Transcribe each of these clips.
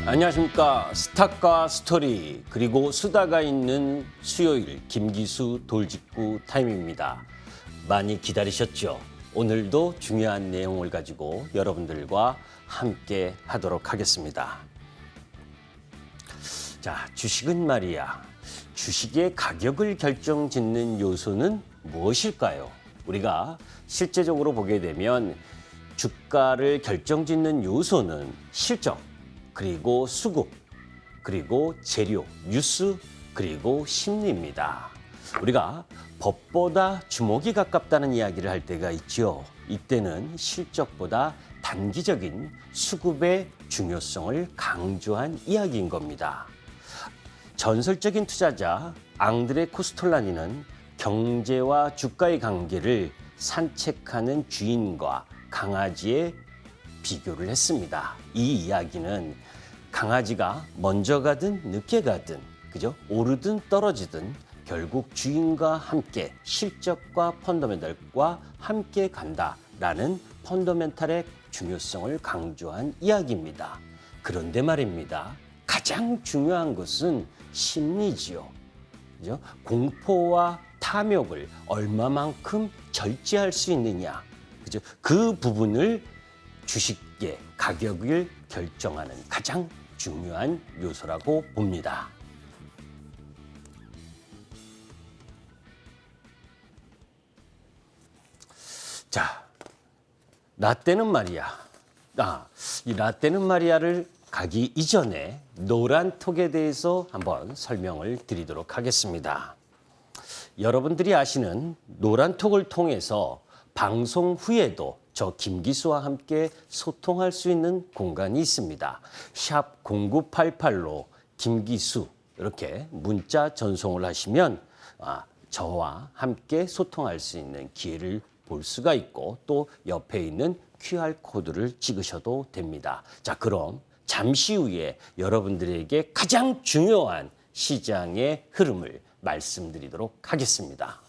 안녕하십니까. 스탁과 스토리 그리고 수다가 있는 수요일 김기수 돌직구 타임입니다. 많이 기다리셨죠? 오늘도 중요한 내용을 가지고 여러분들과 함께 하도록 하겠습니다. 자, 주식은 말이야. 주식의 가격을 결정짓는 요소는 무엇일까요? 우리가 실제적으로 보게 되면 주가를 결정짓는 요소는 실적, 그리고 수급, 그리고 재료, 뉴스, 그리고 심리입니다. 우리가 법보다 주먹이 가깝다는 이야기를 할 때가 있죠. 이때는 실적보다 단기적인 수급의 중요성을 강조한 이야기인 겁니다. 전설적인 투자자 앙드레 코스톨라니는 경제와 주가의 관계를 산책하는 주인과 강아지의 비교를 했습니다. 이 이야기는 강아지가 먼저 가든 늦게 가든, 그죠? 오르든 떨어지든 결국 주인과 함께 실적과 펀더멘탈과 함께 간다라는 펀더멘탈의 중요성을 강조한 이야기입니다. 그런데 말입니다. 가장 중요한 것은 심리지요. 그죠? 공포와 탐욕을 얼마만큼 절제할 수 있느냐. 그죠? 그 부분을 주식의 가격을 결정하는 가장 중요한 요소라고 봅니다. 자, 라떼는 말이야. 이 라떼는 말이야를 가기 이전에 노란톡에 대해서 한번 설명을 드리도록 하겠습니다. 여러분들이 아시는 노란톡을 통해서 방송 후에도 저 김기수와 함께 소통할 수 있는 공간이 있습니다. 샵 0988로 김기수 이렇게 문자 전송을 하시면 저와 함께 소통할 수 있는 기회를 볼 수가 있고 또 옆에 있는 QR코드를 찍으셔도 됩니다. 자, 그럼 잠시 후에 여러분들에게 가장 중요한 시장의 흐름을 말씀드리도록 하겠습니다.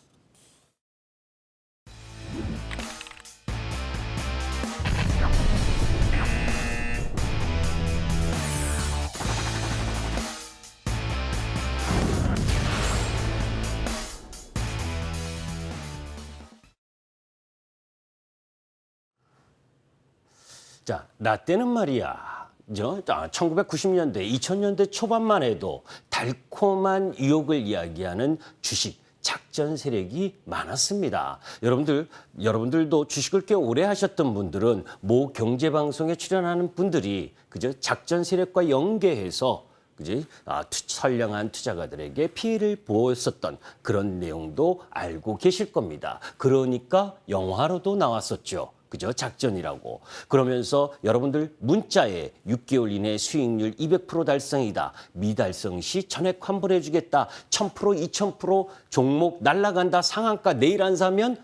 자, 라떼는 말이야. 1990년대, 2000년대 초반만 해도 달콤한 유혹을 이야기하는 주식 작전 세력이 많았습니다. 여러분들도 주식을 꽤 오래 하셨던 분들은 모 경제방송에 출연하는 분들이 그저 작전 세력과 연계해서 선량한 투자가들에게 피해를 보였었던 그런 내용도 알고 계실 겁니다. 그러니까 영화로도 나왔었죠. 그죠? 작전이라고. 그러면서 여러분들 문자에 6개월 이내 수익률 200% 달성이다. 미달성 시 전액 환불해주겠다. 1000%, 2000% 종목 날라간다. 상한가 내일 안 사면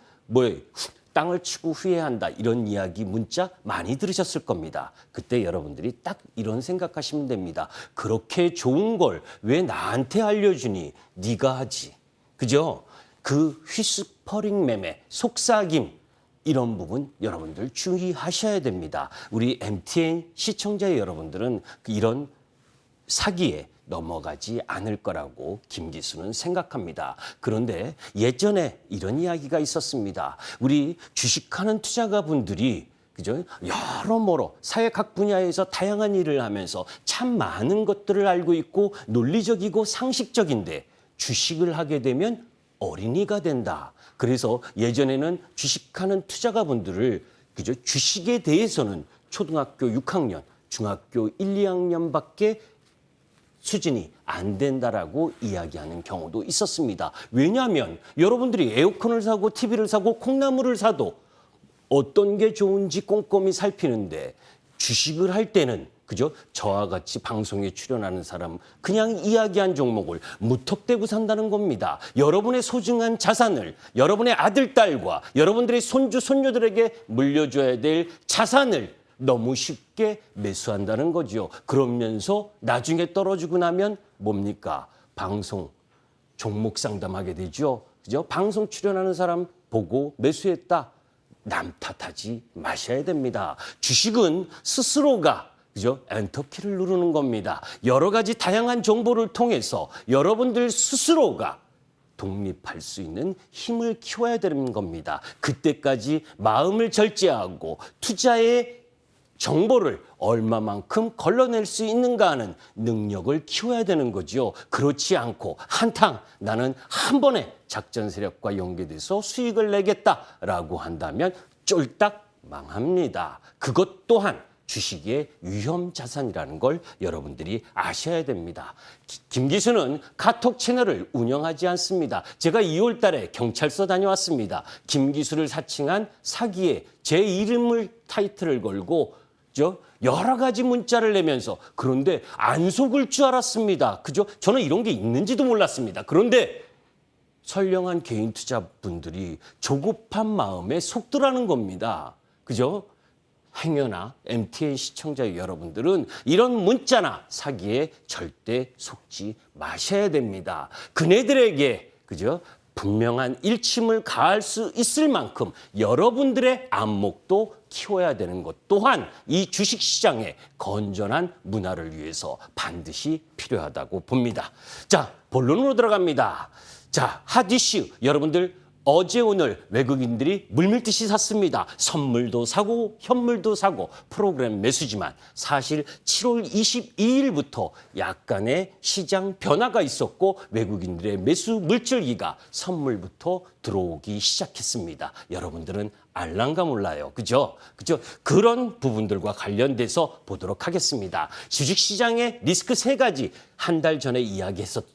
땅을 치고 후회한다. 이런 이야기 문자 많이 들으셨을 겁니다. 그때 여러분들이 딱 이런 생각하시면 됩니다. 그렇게 좋은 걸 왜 나한테 알려주니? 네가 하지. 그죠? 그 휘스퍼링 매매, 속삭임. 이런 부분 여러분들 주의하셔야 됩니다. 우리 MTN 시청자 여러분들은 이런 사기에 넘어가지 않을 거라고 김기수는 생각합니다. 그런데 예전에 이런 이야기가 있었습니다. 우리 주식하는 투자가분들이 그죠? 여러모로 사회 각 분야에서 다양한 일을 하면서 참 많은 것들을 알고 있고 논리적이고 상식적인데 주식을 하게 되면 어린이가 된다. 그래서 예전에는 주식하는 투자가분들을 그죠? 주식에 대해서는 초등학교 6학년, 중학교 1, 2학년밖에 수준이 안 된다라고 이야기하는 경우도 있었습니다. 왜냐하면 여러분들이 에어컨을 사고 TV를 사고 콩나물을 사도 어떤 게 좋은지 꼼꼼히 살피는데 주식을 할 때는 그죠? 저와 같이 방송에 출연하는 사람 그냥 이야기한 종목을 무턱대고 산다는 겁니다. 여러분의 소중한 자산을 여러분의 아들, 딸과 여러분들의 손주, 손녀들에게 물려줘야 될 자산을 너무 쉽게 매수한다는 거죠. 그러면서 나중에 떨어지고 나면 뭡니까? 방송, 종목 상담하게 되죠. 그죠? 방송 출연하는 사람 보고 매수했다. 남 탓하지 마셔야 됩니다. 주식은 스스로가 그죠? 엔터키를 누르는 겁니다. 여러 가지 다양한 정보를 통해서 여러분들 스스로가 독립할 수 있는 힘을 키워야 되는 겁니다. 그때까지 마음을 절제하고 투자의 정보를 얼마만큼 걸러낼 수 있는가 하는 능력을 키워야 되는 거죠. 그렇지 않고 한탕 나는 한 번에 작전 세력과 연계돼서 수익을 내겠다라고 한다면 쫄딱 망합니다. 그것 또한 주식의 위험 자산이라는 걸 여러분들이 아셔야 됩니다. 김 기수는 카톡 채널을 운영하지 않습니다. 제가 2월 달에 경찰서 다녀왔습니다. 김 기수를 사칭한 사기에 제 이름을 타이틀을 걸고 여러 가지 문자를 내면서 그런데 안 속을 줄 알았습니다. 그죠? 저는 이런 게 있는지도 몰랐습니다. 그런데 선량한 개인 투자분들이 조급한 마음에 속더라는 겁니다. 그죠? 행여나 MTN 시청자 여러분들은 이런 문자나 사기에 절대 속지 마셔야 됩니다. 그네들에게 그죠? 분명한 일침을 가할 수 있을 만큼 여러분들의 안목도 키워야 되는 것 또한 이 주식시장의 건전한 문화를 위해서 반드시 필요하다고 봅니다. 자, 본론으로 들어갑니다. 자, 핫 이슈 여러분들 어제 오늘 외국인들이 물밀듯이 샀습니다. 선물도 사고 현물도 사고 프로그램 매수지만 사실 7월 22일부터 약간의 시장 변화가 있었고 외국인들의 매수 물줄기가 선물부터 들어오기 시작했습니다. 여러분들은 알랑가 몰라요. 그죠? 그런 부분들과 관련돼서 보도록 하겠습니다. 주식시장의 리스크 3가지 한 달 전에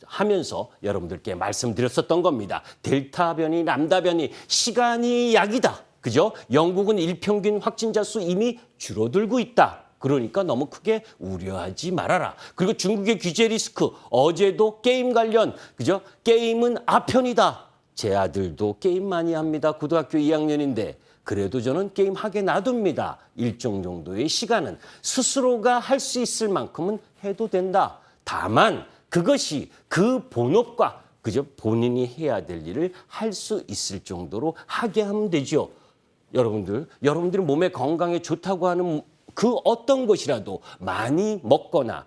하면서 여러분들께 말씀드렸었던 겁니다. 델타 변이, 람다 변이, 시간이 약이다. 그죠? 영국은 일평균 확진자 수 이미 줄어들고 있다. 그러니까 너무 크게 우려하지 말아라. 그리고 중국의 규제 리스크, 어제도 게임 관련, 그죠? 게임은 아편이다. 제 아들도 게임 많이 합니다. 고등학교 2학년인데. 그래도 저는 게임 하게 놔둡니다. 일정 정도의 시간은 스스로가 할 수 있을 만큼은 해도 된다. 다만 그것이 그 본업과 그저 본인이 해야 될 일을 할 수 있을 정도로 하게 하면 되죠. 여러분들이 몸에 건강에 좋다고 하는 그 어떤 것이라도 많이 먹거나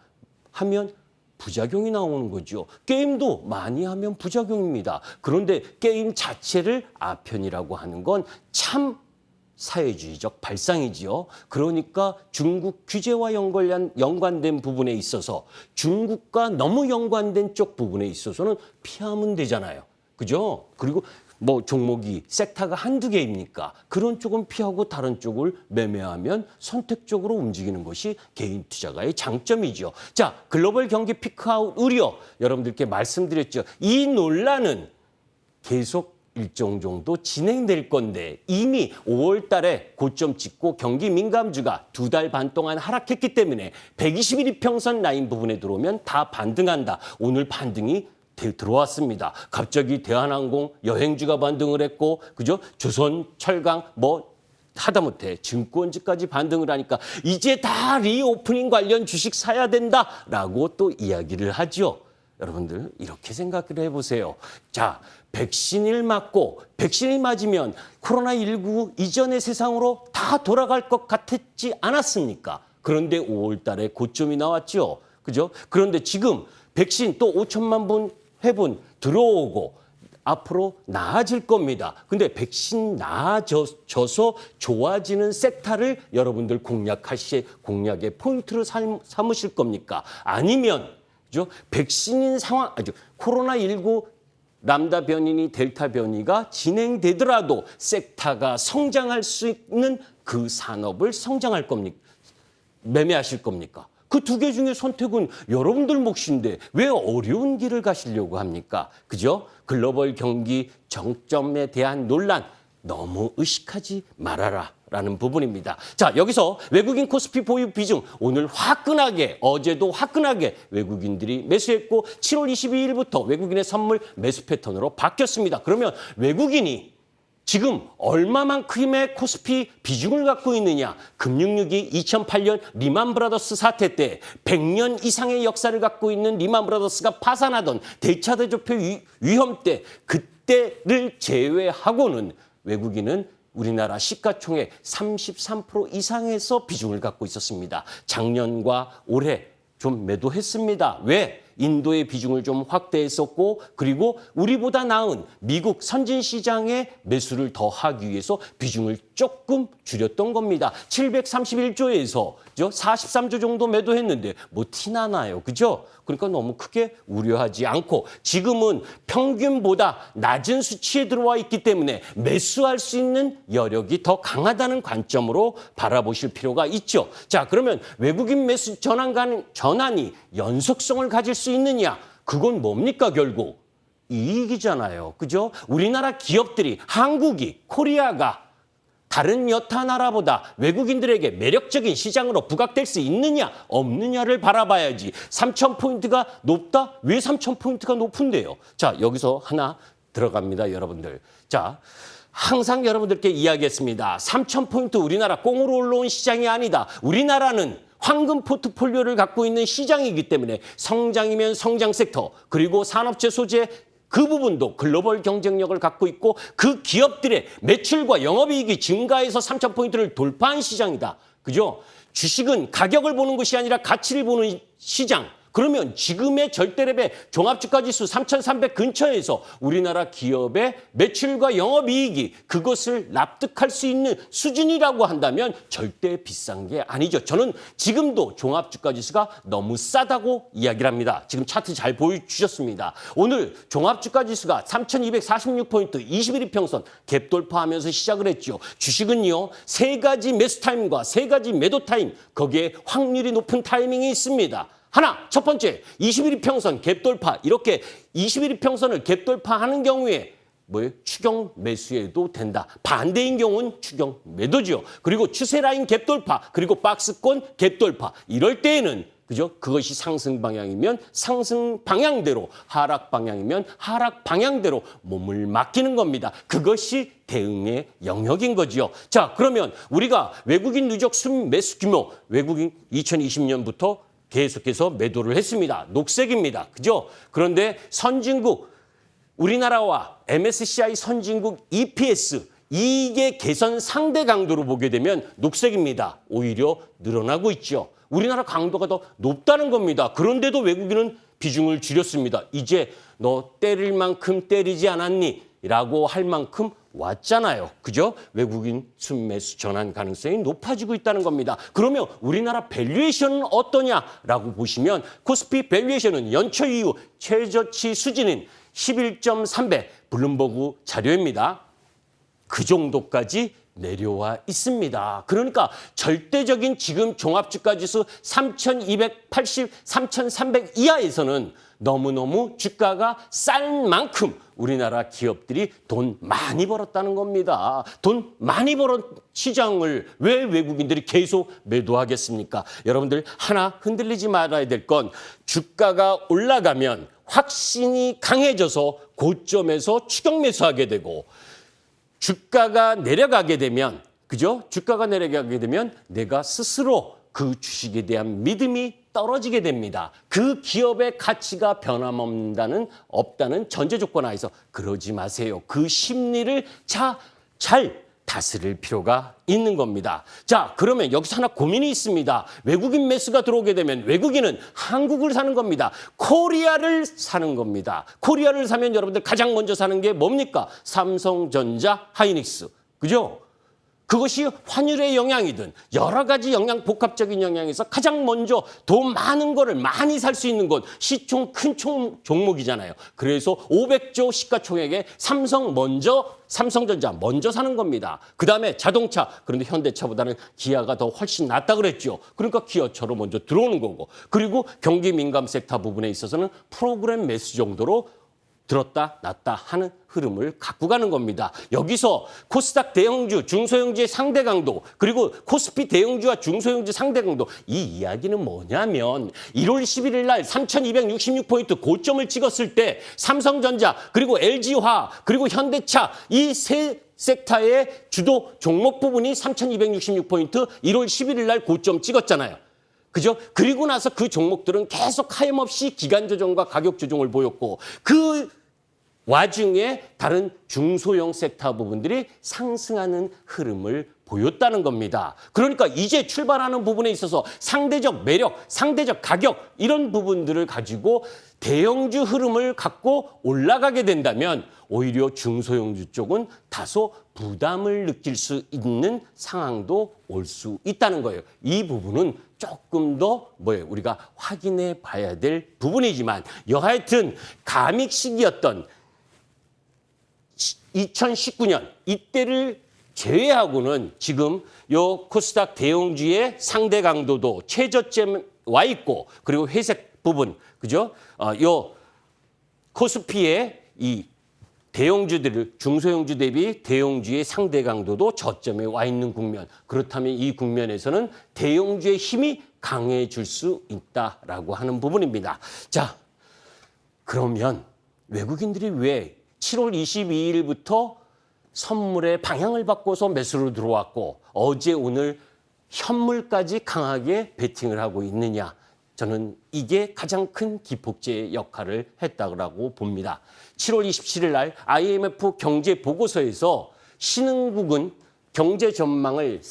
하면 부작용이 나오는 거죠. 게임도 많이 하면 부작용입니다. 그런데 게임 자체를 아편이라고 하는 건 참 사회주의적 발상이지요. 그러니까 중국 규제와 연관된 부분에 있어서 중국과 너무 연관된 쪽 부분에 있어서는 피하면 되잖아요. 그죠? 그리고 뭐 종목이 섹터가 한두 개입니까? 그런 쪽은 피하고 다른 쪽을 매매하면 선택적으로 움직이는 것이 개인 투자가의 장점이죠. 자, 글로벌 경기 피크아웃 우려 여러분들께 말씀드렸죠. 이 논란은 계속 일정 정도 진행될 건데 이미 5월 달에 고점 찍고 경기 민감주가 2달 반 동안 하락했기 때문에 120일 이평선 라인 부분에 들어오면 다 반등한다. 오늘 반등이 들어왔습니다. 갑자기 대한항공 여행주가 반등을 했고 그죠? 조선철강 하다못해 증권주까지 반등을 하니까 이제 다 리오프닝 관련 주식 사야 된다라고 또 이야기를 하죠. 여러분들 이렇게 생각을 해보세요. 자, 백신을 맞으면 코로나19 이전의 세상으로 다 돌아갈 것 같았지 않았습니까? 그런데 5월 달에 고점이 나왔죠. 그죠? 그런데 지금 백신 또 5천만 회분 들어오고 앞으로 나아질 겁니다. 근데 백신 나아져서 좋아지는 섹터를 여러분들 공략의 포인트를 삼으실 겁니까? 아니면 그죠? 백신인 상황, 코로나19 람다 변이니 델타 변이가 진행되더라도 섹터가 성장할 수 있는 그 산업을 성장할 겁니까? 매매하실 겁니까? 그 2개 중에 선택은 여러분들 몫인데 왜 어려운 길을 가시려고 합니까? 그죠? 글로벌 경기 정점에 대한 논란 너무 의식하지 말아라. 라는 부분입니다. 자, 여기서 외국인 코스피 보유 비중 오늘 화끈하게 어제도 화끈하게 외국인들이 매수했고 7월 22일부터 외국인의 선물 매수 패턴으로 바뀌었습니다. 그러면 외국인이 지금 얼마만큼의 코스피 비중을 갖고 있느냐? 금융위기 2008년 리만 브라더스 사태 때 100년 이상의 역사를 갖고 있는 리만 브라더스가 파산하던 대차 대조표 위험 때 그때를 제외하고는 외국인은 우리나라 시가총액 33% 이상에서 비중을 갖고 있었습니다. 작년과 올해 좀 매도했습니다. 왜? 인도의 비중을 좀 확대했었고 그리고 우리보다 나은 미국 선진 시장에 매수를 더 하기 위해서 비중을 조금 줄였던 겁니다. 731조에서 43조 정도 매도했는데 뭐 티나나요? 그죠? 그러니까 너무 크게 우려하지 않고 지금은 평균보다 낮은 수치에 들어와 있기 때문에 매수할 수 있는 여력이 더 강하다는 관점으로 바라보실 필요가 있죠. 자, 그러면 외국인 매수 전환이 연속성을 가질 수 있느냐? 그건 뭡니까 결국? 이익이잖아요. 그죠? 우리나라 기업들이 한국이 코리아가 다른 여타 나라보다 외국인들에게 매력적인 시장으로 부각될 수 있느냐 없느냐를 바라봐야지. 3,000포인트가 높다? 왜 3,000포인트가 높은데요? 자, 여기서 하나 들어갑니다, 여러분들. 자, 항상 여러분들께 이야기했습니다. 3,000포인트 우리나라 꽁으로 올라온 시장이 아니다. 우리나라는 황금 포트폴리오를 갖고 있는 시장이기 때문에 성장이면 성장 섹터 그리고 산업재 소재 그 부분도 글로벌 경쟁력을 갖고 있고 그 기업들의 매출과 영업이익이 증가해서 3,000포인트를 돌파한 시장이다. 그죠? 주식은 가격을 보는 것이 아니라 가치를 보는 시장. 그러면 지금의 절대레벨 종합주가지수 3,300 근처에서 우리나라 기업의 매출과 영업이익이 그것을 납득할 수 있는 수준이라고 한다면 절대 비싼 게 아니죠. 저는 지금도 종합주가지수가 너무 싸다고 이야기를 합니다. 지금 차트 잘 보여주셨습니다. 오늘 종합주가지수가 3,246포인트 21일 평선 갭 돌파하면서 시작을 했죠. 주식은요. 세 가지 매수 타임과 세 가지 매도 타임 거기에 확률이 높은 타이밍이 있습니다. 하나, 첫 번째, 21일 평선 갭 돌파. 이렇게 21일 평선을 갭 돌파하는 경우에 추경 매수해도 된다. 반대인 경우는 추경 매도죠. 그리고 추세 라인 갭 돌파, 그리고 박스권 갭 돌파. 이럴 때에는 그죠? 그것이 상승 방향이면 상승 방향대로, 하락 방향이면 하락 방향대로 몸을 맡기는 겁니다. 그것이 대응의 영역인 거지요. 자, 그러면 우리가 외국인 누적 순매수 규모, 외국인 2020년부터 계속해서 매도를 했습니다. 녹색입니다. 그죠? 그런데 선진국, 우리나라와 MSCI 선진국 EPS, 이익의 개선 상대 강도로 보게 되면 녹색입니다. 오히려 늘어나고 있죠. 우리나라 강도가 더 높다는 겁니다. 그런데도 외국인은 비중을 줄였습니다. 이제 너 때릴 만큼 때리지 않았니? 라고 할 만큼 왔잖아요. 그죠? 외국인 순매수 전환 가능성이 높아지고 있다는 겁니다. 그러면 우리나라 밸류에이션은 어떠냐라고 보시면 코스피 밸류에이션은 연초 이후 최저치 수준인 11.3배 블룸버그 자료입니다. 그 정도까지 내려와 있습니다. 그러니까 절대적인 지금 종합주가지수 3,280, 3,300 이하에서는 너무너무 주가가 싼 만큼 우리나라 기업들이 돈 많이 벌었다는 겁니다. 돈 많이 벌은 시장을 왜 외국인들이 계속 매도하겠습니까? 여러분들 하나 흔들리지 말아야 될 건 주가가 올라가면 확신이 강해져서 고점에서 추격 매수하게 되고 주가가 내려가게 되면 그죠? 주가가 내려가게 되면 내가 스스로 그 주식에 대한 믿음이 떨어지게 됩니다. 그 기업의 가치가 없다는 전제 조건 하에서 그러지 마세요. 그 심리를 잘 다스릴 필요가 있는 겁니다. 자, 그러면 여기서 하나 고민이 있습니다. 외국인 매수가 들어오게 되면 외국인은 한국을 사는 겁니다. 코리아를 사는 겁니다. 코리아를 사면 여러분들 가장 먼저 사는 게 뭡니까? 삼성전자, 하이닉스. 그죠? 그것이 환율의 영향이든 여러 가지 복합적인 영향에서 가장 먼저 돈 많은 거를 많이 살 수 있는 것, 시총 큰 종목이잖아요. 그래서 500조 시가총액에 삼성전자 먼저 사는 겁니다. 그다음에 자동차, 그런데 현대차보다는 기아가 더 훨씬 낫다 그랬죠. 그러니까 기아차로 먼저 들어오는 거고. 그리고 경기 민감 섹터 부분에 있어서는 프로그램 매수 정도로 들었다 놨다 하는 흐름을 갖고 가는 겁니다. 여기서 코스닥 대형주, 중소형주의 상대 강도 그리고 코스피 대형주와 중소형주 상대 강도 이 이야기는 뭐냐면 1월 11일 날 3,266포인트 고점을 찍었을 때 삼성전자 그리고 LG화학 그리고 현대차 이 세 섹터의 주도 종목 부분이 3,266포인트 1월 11일 날 고점 찍었잖아요. 그죠? 그리고 나서 그 종목들은 계속 하염없이 기간 조정과 가격 조정을 보였고 그 와중에 다른 중소형 섹터 부분들이 상승하는 흐름을 보였다는 겁니다. 그러니까 이제 출발하는 부분에 있어서 상대적 매력, 상대적 가격 이런 부분들을 가지고 대형주 흐름을 갖고 올라가게 된다면 오히려 중소형주 쪽은 다소 부담을 느낄 수 있는 상황도 올 수 있다는 거예요. 이 부분은 조금 더 우리가 확인해 봐야 될 부분이지만 여하튼 감익 시기였던 2019년 이때를 제외하고는 지금 요 코스닥 대형주의 상대 강도도 최저점에 와 있고 그리고 회색 부분 그죠? 요 코스피의 이 대형주들을 중소형주 대비 대형주의 상대 강도도 저점에 와 있는 국면. 그렇다면 이 국면에서는 대형주의 힘이 강해질 수 있다라고 하는 부분입니다. 자, 그러면 외국인들이 왜 7월 22일부터 선물의 방향을 바꿔서 매수로 들어왔고 어제 오늘 현물까지 강하게 베팅을 하고 있느냐. 저는 이게 가장 큰 기폭제의 역할을 했다고 봅니다. 7월 27일 날 IMF 경제 보고서에서 신흥국은 경제 전망을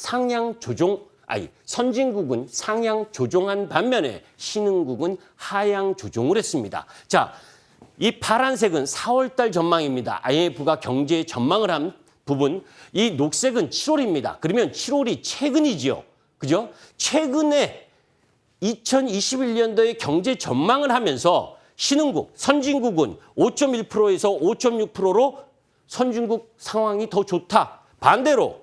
선진국은 상향 조정한 반면에 신흥국은 하향 조정을 했습니다. 자, 이 파란색은 4월 달 전망입니다. IMF가 경제 전망을 한 부분. 이 녹색은 7월입니다. 그러면 7월이 최근이지요. 그죠? 최근에 2021년도에 경제 전망을 하면서 신흥국, 선진국은 5.1%에서 5.6%로 선진국 상황이 더 좋다. 반대로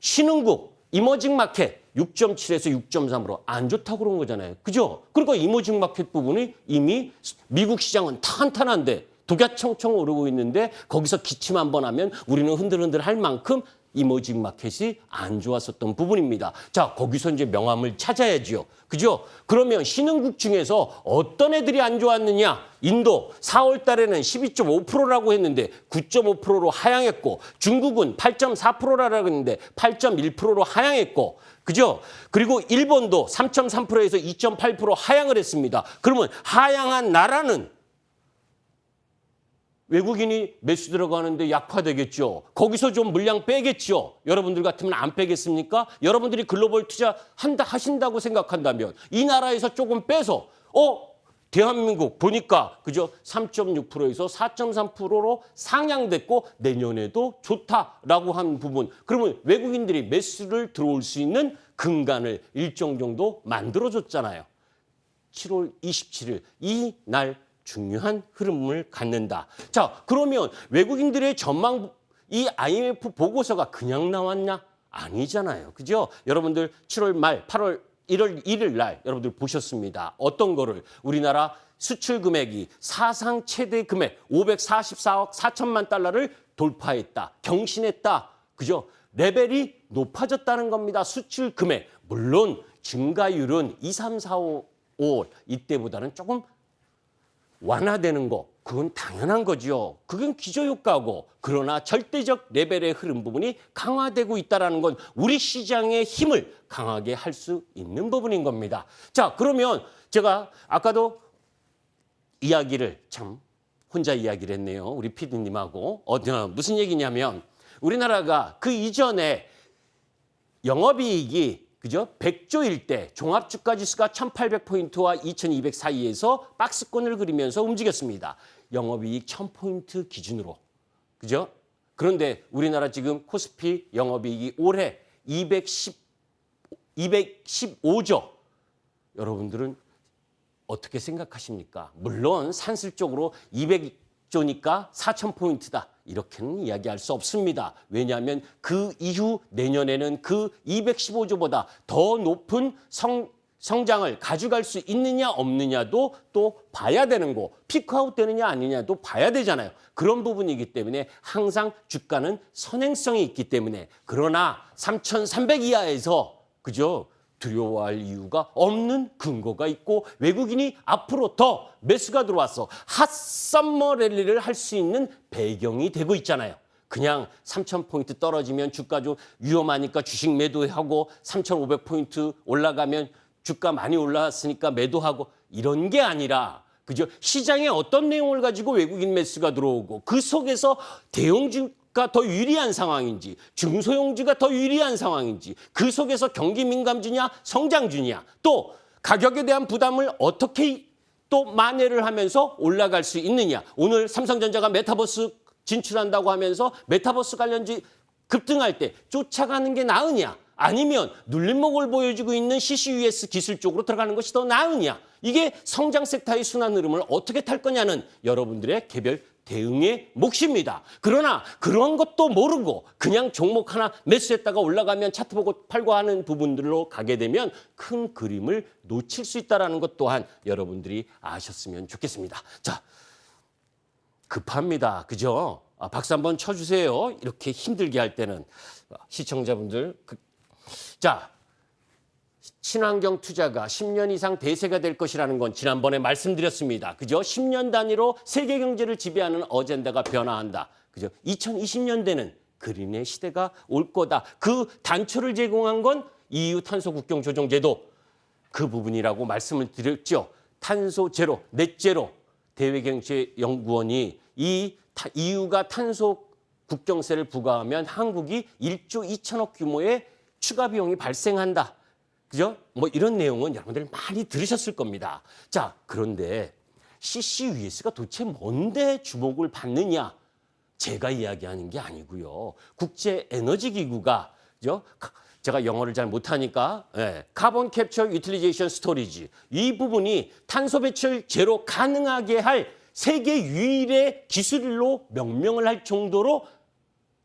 신흥국, 이머징 마켓 6.7에서 6.3으로 안 좋다고 그런 거잖아요. 그죠? 그러니까 이머징 마켓 부분이 이미 미국 시장은 탄탄한데 독야청청 오르고 있는데 거기서 기침 한번 하면 우리는 흔들흔들 할 만큼 이머징 마켓이 안 좋았었던 부분입니다. 자, 거기서 이제 명암을 찾아야지요. 그죠? 그러면 신흥국 중에서 어떤 애들이 안 좋았느냐? 인도 4월 달에는 12.5%라고 했는데 9.5%로 하향했고 중국은 8.4%라고 했는데 8.1%로 하향했고 그죠? 그리고 일본도 3.3%에서 2.8% 하향을 했습니다. 그러면 하향한 나라는 외국인이 매수 들어가는데 약화되겠죠. 거기서 좀 물량 빼겠죠. 여러분들 같으면 안 빼겠습니까? 여러분들이 글로벌 투자 하신다고 생각한다면 이 나라에서 조금 빼서 대한민국 보니까 그죠? 3.6%에서 4.3%로 상향됐고 내년에도 좋다라고 한 부분. 그러면 외국인들이 매수를 들어올 수 있는 근간을 일정 정도 만들어줬잖아요. 7월 27일 이 날 중요한 흐름을 갖는다. 자, 그러면 외국인들의 전망, 이 IMF 보고서가 그냥 나왔냐? 아니잖아요. 그죠? 여러분들 7월 말 8월 1월 1일 날 여러분들 보셨습니다. 어떤 거를 우리나라 수출 금액이 사상 최대 금액 544억 4천만 달러를 돌파했다. 경신했다. 그죠? 레벨이 높아졌다는 겁니다. 수출 금액. 물론 증가율은 2, 3, 4, 5 이때보다는 조금 완화되는 거 그건 당연한 거죠. 그건 기저효과고 그러나 절대적 레벨의 흐름 부분이 강화되고 있다는 건 우리 시장의 힘을 강하게 할 수 있는 부분인 겁니다. 자, 그러면 제가 아까도 이야기를 참 혼자 이야기를 했네요. 우리 PD님하고 무슨 얘기냐면 우리나라가 그 이전에 영업이익이 그죠? 100조일 때 종합주가지수가 1800포인트와 2200 사이에서 박스권을 그리면서 움직였습니다. 영업이익 1000포인트 기준으로. 그죠? 그런데 우리나라 지금 코스피 영업이익이 올해 215조. 여러분들은 어떻게 생각하십니까? 물론 산술적으로 200조니까 4000포인트다. 이렇게는 이야기할 수 없습니다. 왜냐하면 그 이후 내년에는 그 215조보다 더 높은 성장을 가져갈 수 있느냐 없느냐도 또 봐야 되는 거. 피크아웃 되느냐 아니냐도 봐야 되잖아요. 그런 부분이기 때문에 항상 주가는 선행성이 있기 때문에 그러나 3,300 이하에서 그죠? 두려워할 이유가 없는 근거가 있고 외국인이 앞으로 더 매수가 들어와서 핫썸머 랠리를 할 수 있는 배경이 되고 있잖아요. 그냥 3,000포인트 떨어지면 주가 좀 위험하니까 주식 매도하고 3,500포인트 올라가면 주가 많이 올라왔으니까 매도하고 이런 게 아니라 그죠? 시장에 어떤 내용을 가지고 외국인 매수가 들어오고 그 속에서 대형주가 더 유리한 상황인지 중소형주가 더 유리한 상황인지 그 속에서 경기 민감주냐 성장주냐 또 가격에 대한 부담을 어떻게 또 만회를 하면서 올라갈 수 있느냐. 오늘 삼성전자가 메타버스 진출한다고 하면서 메타버스 관련주 급등할 때 쫓아가는 게 나으냐. 아니면 눌림목을 보여주고 있는 CCUS 기술 쪽으로 들어가는 것이 더 나으냐. 이게 성장 섹터의 순환 흐름을 어떻게 탈 거냐는 여러분들의 개별 대응의 몫입니다. 그러나 그런 것도 모르고 그냥 종목 하나 매수했다가 올라가면 차트 보고 팔고 하는 부분들로 가게 되면 큰 그림을 놓칠 수 있다는 것 또한 여러분들이 아셨으면 좋겠습니다. 자, 급합니다. 그죠? 박수 한번 쳐주세요. 이렇게 힘들게 할 때는. 시청자분들. 자, 친환경 투자가 10년 이상 대세가 될 것이라는 건 지난번에 말씀드렸습니다. 그죠? 10년 단위로 세계 경제를 지배하는 어젠다가 변화한다. 그죠? 2020년대는 그린의 시대가 올 거다. 그 단초를 제공한 건 EU 탄소 국경 조정 제도 그 부분이라고 말씀을 드렸죠. 탄소 제로, 넷 제로 대외경제연구원이 이 EU가 탄소 국경세를 부과하면 한국이 1조 2천억 규모의 추가 비용이 발생한다. 그죠? 뭐 이런 내용은 여러분들 많이 들으셨을 겁니다. 자, 그런데 CCUS가 도대체 뭔데 주목을 받느냐? 제가 이야기하는 게 아니고요. 국제에너지기구가, 그죠? 제가 영어를 잘 못하니까 카본 캡처 유틸리제이션 스토리지 이 부분이 탄소 배출 제로 가능하게 할 세계 유일의 기술로 명명을 할 정도로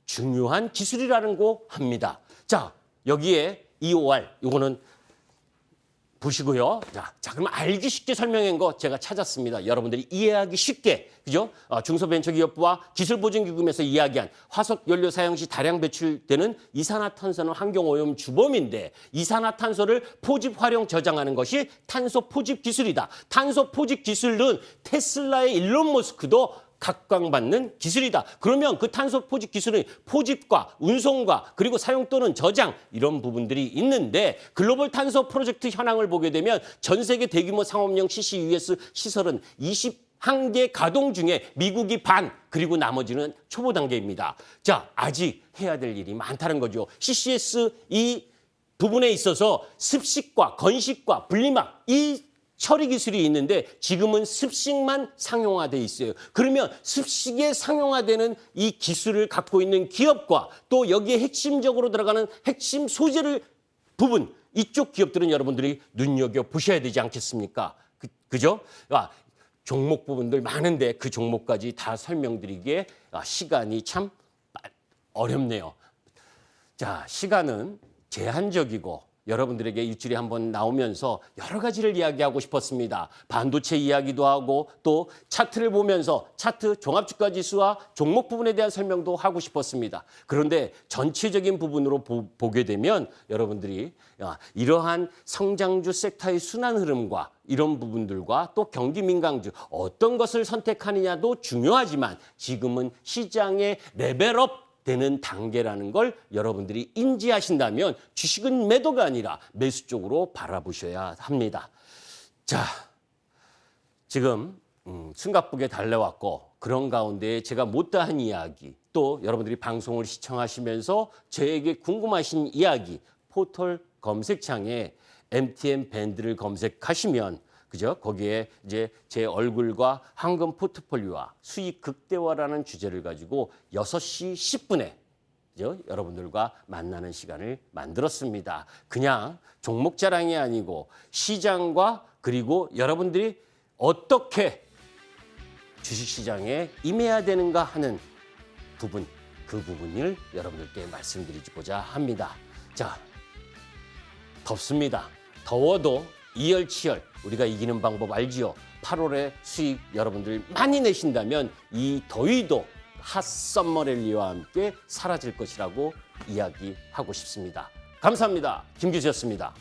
중요한 기술이라는 거 합니다. 자, 여기에 EOR, 요거는 보시고요. 자, 그럼 알기 쉽게 설명한 거 제가 찾았습니다. 여러분들이 이해하기 쉽게, 그죠? 중소벤처기업부와 기술보증기금에서 이야기한 화석 연료 사용 시 다량 배출되는 이산화탄소는 환경오염 주범인데 이산화탄소를 포집 활용 저장하는 것이 탄소 포집 기술이다. 탄소 포집 기술은 테슬라의 일론 머스크도 각광받는 기술이다. 그러면 그 탄소 포집 기술은 포집과 운송과 그리고 사용 또는 저장 이런 부분들이 있는데 글로벌 탄소 프로젝트 현황을 보게 되면 전 세계 대규모 상업용 CCUS 시설은 21개 가동 중에 미국이 반 그리고 나머지는 초보 단계입니다. 자, 아직 해야 될 일이 많다는 거죠. CCS 이 부분에 있어서 습식과 건식과 분리막 이 처리 기술이 있는데 지금은 습식만 상용화돼 있어요. 그러면 습식에 상용화되는 이 기술을 갖고 있는 기업과 또 여기에 핵심적으로 들어가는 핵심 소재를 부분 이쪽 기업들은 여러분들이 눈여겨보셔야 되지 않겠습니까? 그죠? 종목 부분들 많은데 그 종목까지 다 설명드리기에 시간이 참 어렵네요. 자, 시간은 제한적이고 여러분들에게 일주일에 한번 나오면서 여러 가지를 이야기하고 싶었습니다. 반도체 이야기도 하고 또 차트를 보면서 차트 종합주가 지수와 종목 부분에 대한 설명도 하고 싶었습니다. 그런데 전체적인 부분으로 보게 되면 여러분들이 이러한 성장주 섹터의 순환 흐름과 이런 부분들과 또 경기 민감주 어떤 것을 선택하느냐도 중요하지만 지금은 시장의 레벨업 되는 단계라는 걸 여러분들이 인지하신다면 주식은 매도가 아니라 매수 쪽으로 바라보셔야 합니다. 자, 지금 숨가쁘게 달려왔고 그런 가운데 제가 못다한 이야기 또 여러분들이 방송을 시청하시면서 저에게 궁금하신 이야기 포털 검색창에 MTN 밴드를 검색하시면 그죠? 거기에 이제 제 얼굴과 황금 포트폴리오와 수익 극대화라는 주제를 가지고 6시 10분에 그죠? 여러분들과 만나는 시간을 만들었습니다. 그냥 종목 자랑이 아니고 시장과 그리고 여러분들이 어떻게 주식시장에 임해야 되는가 하는 부분, 그 부분을 여러분들께 말씀드리고자 합니다. 자, 덥습니다. 더워도 이열치열 우리가 이기는 방법 알지요? 8월에 수익 여러분들 많이 내신다면 이 더위도 핫썸머 랠리와 함께 사라질 것이라고 이야기하고 싶습니다. 감사합니다. 김규수였습니다.